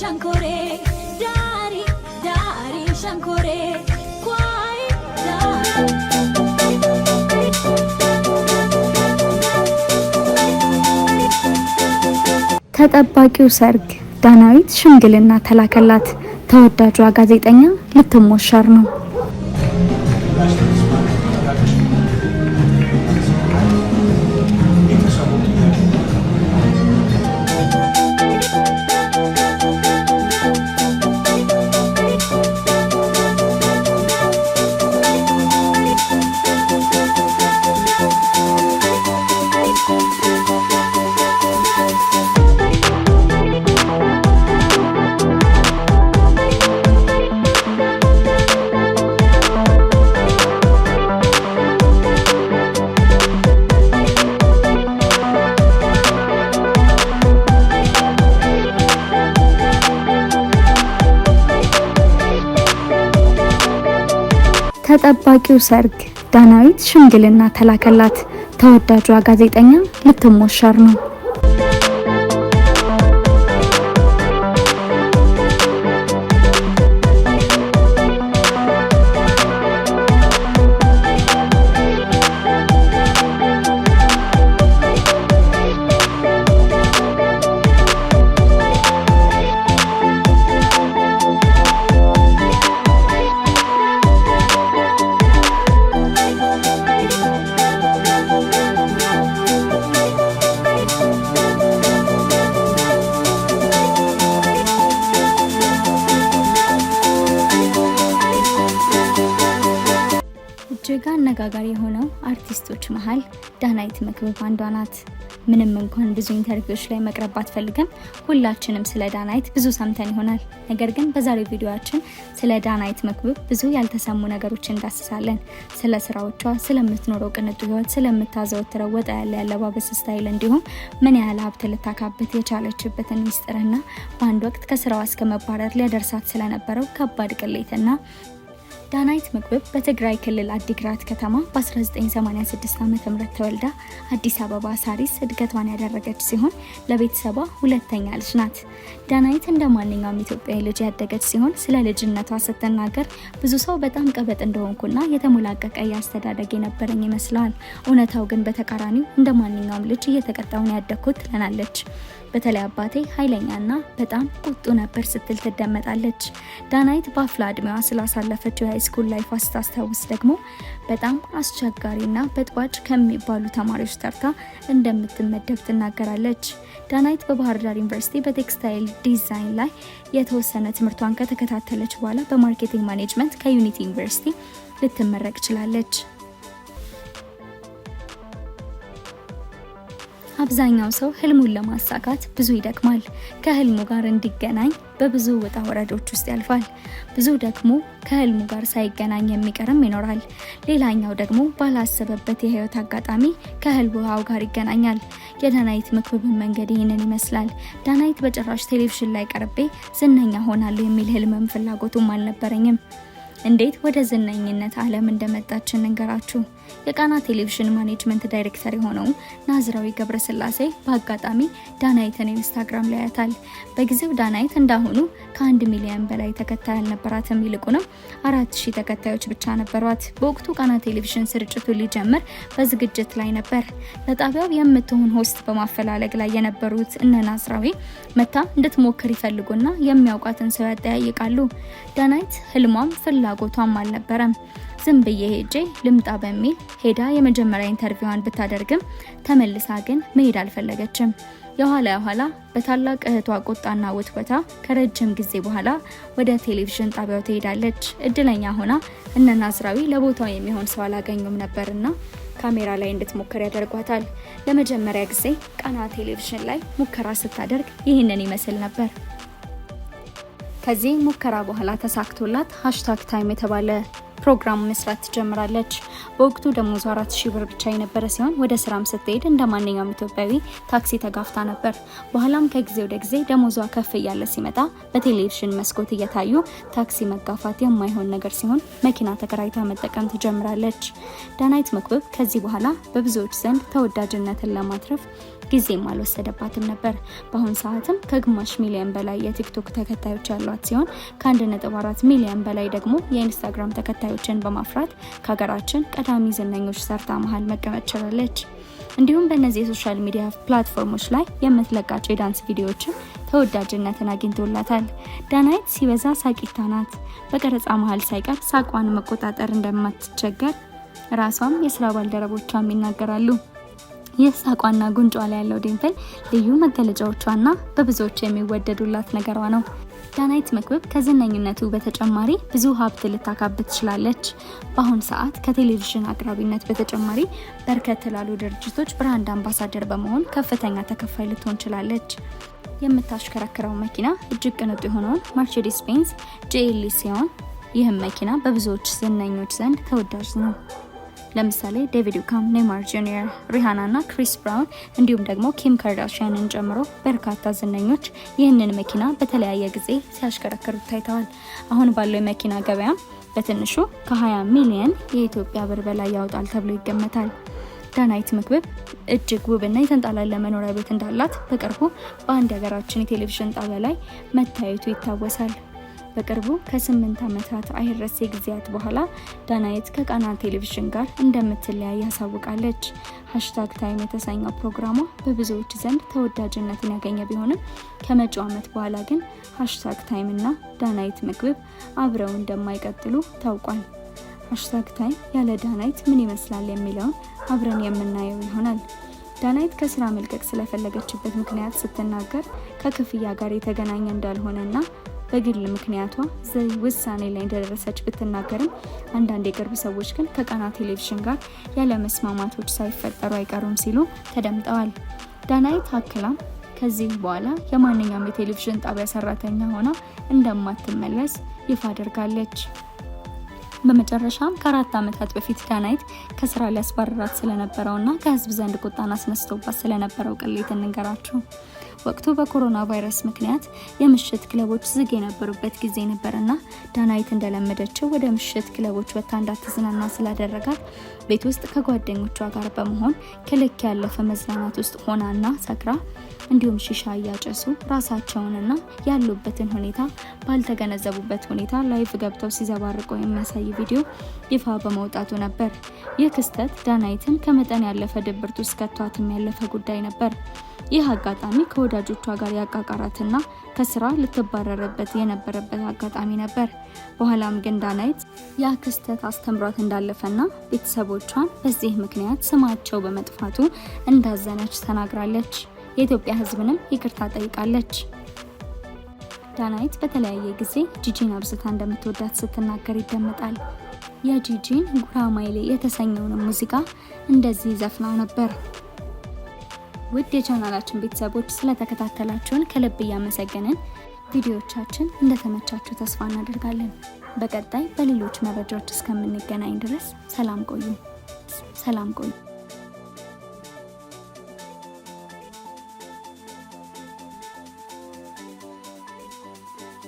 ሸንኮሬ ዳሪ ዳሪ ሸንኮሬ ኳይ ተጠባቂው ሰርግ ዳናዊት ሽምግልና ተላከላት። ተወዳጇ ጋዜጠኛ ልትሞሸር ነው። ተጠባቂው ሰርግ ዳናዊት ሽምግልና ተላከላት። ተወዳጇ ጋዜጠኛ ልትሞሸር ነው። እጅግ አነጋጋሪ የሆነው አርቲስቶች መሃል ዳናዊት መክብብ አንዷ ናት። ምንም እንኳን ብዙ ኢንተርቪዎች ላይ መቅረብ ባትፈልግም ሁላችንም ስለ ዳናዊት ብዙ ሰምተን ይሆናል። ነገር ግን በዛሬው ቪዲዮአችን ስለ ዳናዊት መክብብ ብዙ ያልተሰሙ ነገሮችን እንዳስሳለን። ስለ ስራዎቿ፣ ስለምትኖረው ቅንጡ ህይወት፣ ስለምታዘወትረው ወጣ ያለ ያለባበስ ስታይል እንዲሁም ምን ያህል ሀብት ልታካብት የቻለችበትን ሚስጥርና በአንድ ወቅት ከስራዋ እስከ መባረር ሊያደርሳት ስለነበረው ከባድ ቅሌትና ዳናዊት መክብብ በትግራይ ክልል አዲግራት ከተማ በ1986 ዓ.ም ተወልዳ አዲስ አበባ ሳሪስ እድገቷን ያደረገች ሲሆን ለቤተሰቧ ሁለተኛ ልጅ ናት። ዳናዊት እንደ ማንኛውም ኢትዮጵያዊ ልጅ ያደገች ሲሆን ስለ ልጅነቷ ስትናገር ብዙ ሰው በጣም ቀበጥ እንደሆንኩና የተሞላቀቀ ያስተዳደግ የነበረኝ ይመስላል። እውነታው ግን በተቃራኒው እንደ ማንኛውም ልጅ እየተቀጣው ነው ያደግኩት ትለናለች። በተለይ አባቴ ኃይለኛና በጣም ቁጡ ነበር ስትል ትደመጣለች። ዳናዊት በአፍላ እድሜዋ ስላሳለፈችው የሃይስኩል ላይፍ ስታስታውስ ደግሞ በጣም አስቸጋሪና በጥባጭ ከሚባሉ ተማሪዎች ተርታ እንደምትመደብ ትናገራለች። ዳናዊት በባህር ዳር ዩኒቨርሲቲ በቴክስታይል ዲዛይን ላይ የተወሰነ ትምህርቷን ከተከታተለች በኋላ በማርኬቲንግ ማኔጅመንት ከዩኒቲ ዩኒቨርሲቲ ልትመረቅ ችላለች። አብዛኛው ሰው ህልሙን ለማሳካት ብዙ ይደክማል። ከህልሙ ጋር እንዲገናኝ በብዙ ውጣ ወረዶች ውስጥ ያልፋል። ብዙ ደግሞ ከህልሙ ጋር ሳይገናኝ የሚቀርም ይኖራል። ሌላኛው ደግሞ ባላሰበበት የህይወት አጋጣሚ ከህልሙው ጋር ይገናኛል። የዳናዊት መክብብ መንገድ ይህንን ይመስላል። ዳናዊት በጭራሽ ቴሌቪዥን ላይ ቀርቤ ዝነኛ ሆናለሁ የሚል ህልምም ፍላጎቱም አልነበረኝም። እንዴት ወደ ዝነኝነት ዓለም እንደመጣች እንንገራችሁ። የቃና ቴሌቪዥን ማኔጅመንት ዳይሬክተር የሆነው ናዝራዊ ገብረስላሴ በአጋጣሚ ዳናዊትን ኢንስታግራም ላይ ያያታል። በጊዜው ዳናዊት እንዳሁኑ ከ1 ሚሊዮን በላይ ተከታይ አልነበራትም። ይልቁንም 4000 ተከታዮች ብቻ ነበሯት። በወቅቱ ቃና ቴሌቪዥን ስርጭቱን ሊጀምር በዝግጅት ላይ ነበር። ለጣቢያው የምትሆን ሆስት በማፈላለግ ላይ የነበሩት እነ ናዝራዊ መታ እንድትሞክር ይፈልጉና የሚያውቃትን ሰው ያጠያይቃሉ። ዳናዊት ህልሟም ፍላጎቷም አልነበረም። ዝም ብዬ ሄጄ ልምጣ በሚል ሄዳ የመጀመሪያ ኢንተርቪዋን ብታደርግም ተመልሳ ግን መሄድ አልፈለገችም። የኋላ በታላቅ እህቷ ቁጣና ውትወታ ከረጅም ጊዜ በኋላ ወደ ቴሌቪዥን ጣቢያው ትሄዳለች። እድለኛ ሆና እነ ናዝራዊ ለቦታው የሚሆን ሰው አላገኙም ነበርና ካሜራ ላይ እንድትሞክር ያደርጓታል። ለመጀመሪያ ጊዜ ቃና ቴሌቪዥን ላይ ሙከራ ስታደርግ ይህንን ይመስል ነበር። ከዚህ ሙከራ በኋላ ተሳክቶላት #ታይም የተባለ ፕሮግራም መስራት ትጀምራለች። በወቅቱ ደሞዟ 4000 ብር ብቻ የነበረ ሲሆን ወደ ስራም ስትሄድ እንደማንኛውም ኢትዮጵያዊ ታክሲ ተጋፍታ ነበር። በኋላም ከጊዜ ወደ ጊዜ ደሞዟ ከፍ እያለ ሲመጣ በቴሌቪዥን መስኮት እየታዩ ታክሲ መጋፋት የማይሆን ነገር ሲሆን መኪና ተከራይታ መጠቀም ትጀምራለች። ዳናይት መክብብ ከዚህ በኋላ በብዙዎች ዘንድ ተወዳጅነትን ለማትረፍ ጊዜም አልወሰደባትም ነበር። በአሁን ሰዓትም ከግማሽ ሚሊዮን በላይ የቲክቶክ ተከታዮች ያሏት ሲሆን ከ1.4 ሚሊዮን በላይ ደግሞ የኢንስታግራም ተከታዮችን በማፍራት ከሀገራችን ቀዳሚ ዝነኞች ሰርታ መሀል መቀመጥ ችላለች። እንዲሁም በእነዚህ የሶሻል ሚዲያ ፕላትፎርሞች ላይ የምትለቃቸው የዳንስ ቪዲዮዎችም ተወዳጅነትን አግኝቶላታል። ዳናይት ሲበዛ ሳቂታ ናት። በቀረጻ መሀል ሳይቀር ሳቋን መቆጣጠር እንደማትቸገር ራሷም የስራ ባልደረቦቿም ይናገራሉ። ይህ ሳቋና ጉንጯ ላይ ያለው ዲምፕል ልዩ መገለጫዎቿና በብዙዎች የሚወደዱላት ነገሯ ነው። ዳናይት መክብብ ከዝነኝነቱ በተጨማሪ ብዙ ሀብት ልታካብት ትችላለች። በአሁን ሰዓት ከቴሌቪዥን አቅራቢነት በተጨማሪ በርከት ላሉ ድርጅቶች ብራንድ አምባሳደር በመሆን ከፍተኛ ተከፋይ ልትሆን ትችላለች። የምታሽከረክረው መኪና እጅግ ቅንጡ የሆነውን መርሴዲስ ቤንዝ GLE ሲሆን ይህም መኪና በብዙዎች ዝነኞች ዘንድ ተወዳጅ ነው። ለምሳሌ ዴቪድ ቢካም፣ ኔይማር ጁኒየር፣ ሪሃና እና ክሪስ ብራውን እንዲሁም ደግሞ ኪም ካርዳሽያንን ጨምሮ በርካታ ዝነኞች ይህንን መኪና በተለያየ ጊዜ ሲያሽከረክሩት ታይተዋል። አሁን ባለው የመኪና ገበያ በትንሹ ከ20 ሚሊዮን የኢትዮጵያ ብር በላይ ያወጣል ተብሎ ይገመታል። ዳናይት መክብብ እጅግ ውብና የተንጣለለ መኖሪያ ቤት እንዳላት በቅርቡ በአንድ የሀገራችን የቴሌቪዥን ጣቢያ ላይ መታየቱ ይታወሳል። በቅርቡ ከ8 ዓመታት አይረሴ ጊዜያት በኋላ ዳናይት ከቃና ቴሌቪዥን ጋር እንደምትለያይ ያሳውቃለች። #ታይም የተሰኘው ፕሮግራሟ በብዙዎች ዘንድ ተወዳጅነትን ያገኘ ቢሆንም ከመጪው ዓመት በኋላ ግን #ታይም እና ዳናይት መክብብ አብረው እንደማይቀጥሉ ታውቋል። #ታይም ያለ ዳናይት ምን ይመስላል የሚለውን አብረን የምናየው ይሆናል። ዳናይት ከስራ መልቀቅ ስለፈለገችበት ምክንያት ስትናገር ከክፍያ ጋር የተገናኘ እንዳልሆነና በግል ምክንያቷ ውሳኔ ላይ እንደደረሰች ብትናገርም አንዳንድ የቅርብ ሰዎች ግን ከቃና ቴሌቪዥን ጋር ያለ መስማማቶች ሳይፈጠሩ አይቀሩም ሲሉ ተደምጠዋል። ዳናይት አክላም ከዚህ በኋላ የማንኛውም የቴሌቪዥን ጣቢያ ሰራተኛ ሆና እንደማትመለስ ይፋ አድርጋለች። በመጨረሻም ከ4 ዓመታት በፊት ዳናይት ከስራ ሊያስባረራት ስለነበረውና ከህዝብ ዘንድ ቁጣን አስነስቶባት ስለነበረው ቅሌት እንንገራችሁ። ወቅቱ በኮሮና ቫይረስ ምክንያት የምሽት ክለቦች ዝግ የነበሩበት ጊዜ ነበርና ዳናይት እንደለመደችው ወደ ምሽት ክለቦች ወጥታ እንዳትዝናና ስላደረጋት ቤት ውስጥ ከጓደኞቿ ጋር በመሆን ከልክ ያለፈ መዝናናት ውስጥ ሆናና ሰክራ እንዲሁም ሺሻ እያጨሱ ራሳቸውንና ያሉበትን ሁኔታ ባልተገነዘቡበት ሁኔታ ላይቭ ገብተው ሲዘባርቁ የሚያሳይ ቪዲዮ ይፋ በመውጣቱ ነበር። ይህ ክስተት ዳናይትን ከመጠን ያለፈ ድብርት ውስጥ ከቷትም ያለፈ ጉዳይ ነበር። ይህ አጋጣሚ ከወዳጆቿ ጋር ያቃቃራትና ከስራ ልትባረርበት የነበረበት አጋጣሚ ነበር። በኋላም ግን ዳናይት ያ ክስተት አስተምሯት እንዳለፈና ቤተሰቦቿን በዚህ ምክንያት ስማቸው በመጥፋቱ እንዳዘነች ተናግራለች። የኢትዮጵያ ሕዝብንም ይቅርታ ጠይቃለች። ዳናይት በተለያየ ጊዜ ጂጂን አብዝታ እንደምትወዳት ስትናገር ይደመጣል። የጂጂን ጉራማይሌ የተሰኘውን ሙዚቃ እንደዚህ ዘፍናው ነበር። ውድ የቻናላችን ቤተሰቦች ስለተከታተላችሁን ከልብ እያመሰገንን ቪዲዮዎቻችን እንደተመቻችሁ ተስፋ እናደርጋለን። በቀጣይ በሌሎች መረጃዎች እስከምንገናኝ ድረስ ሰላም ቆዩ።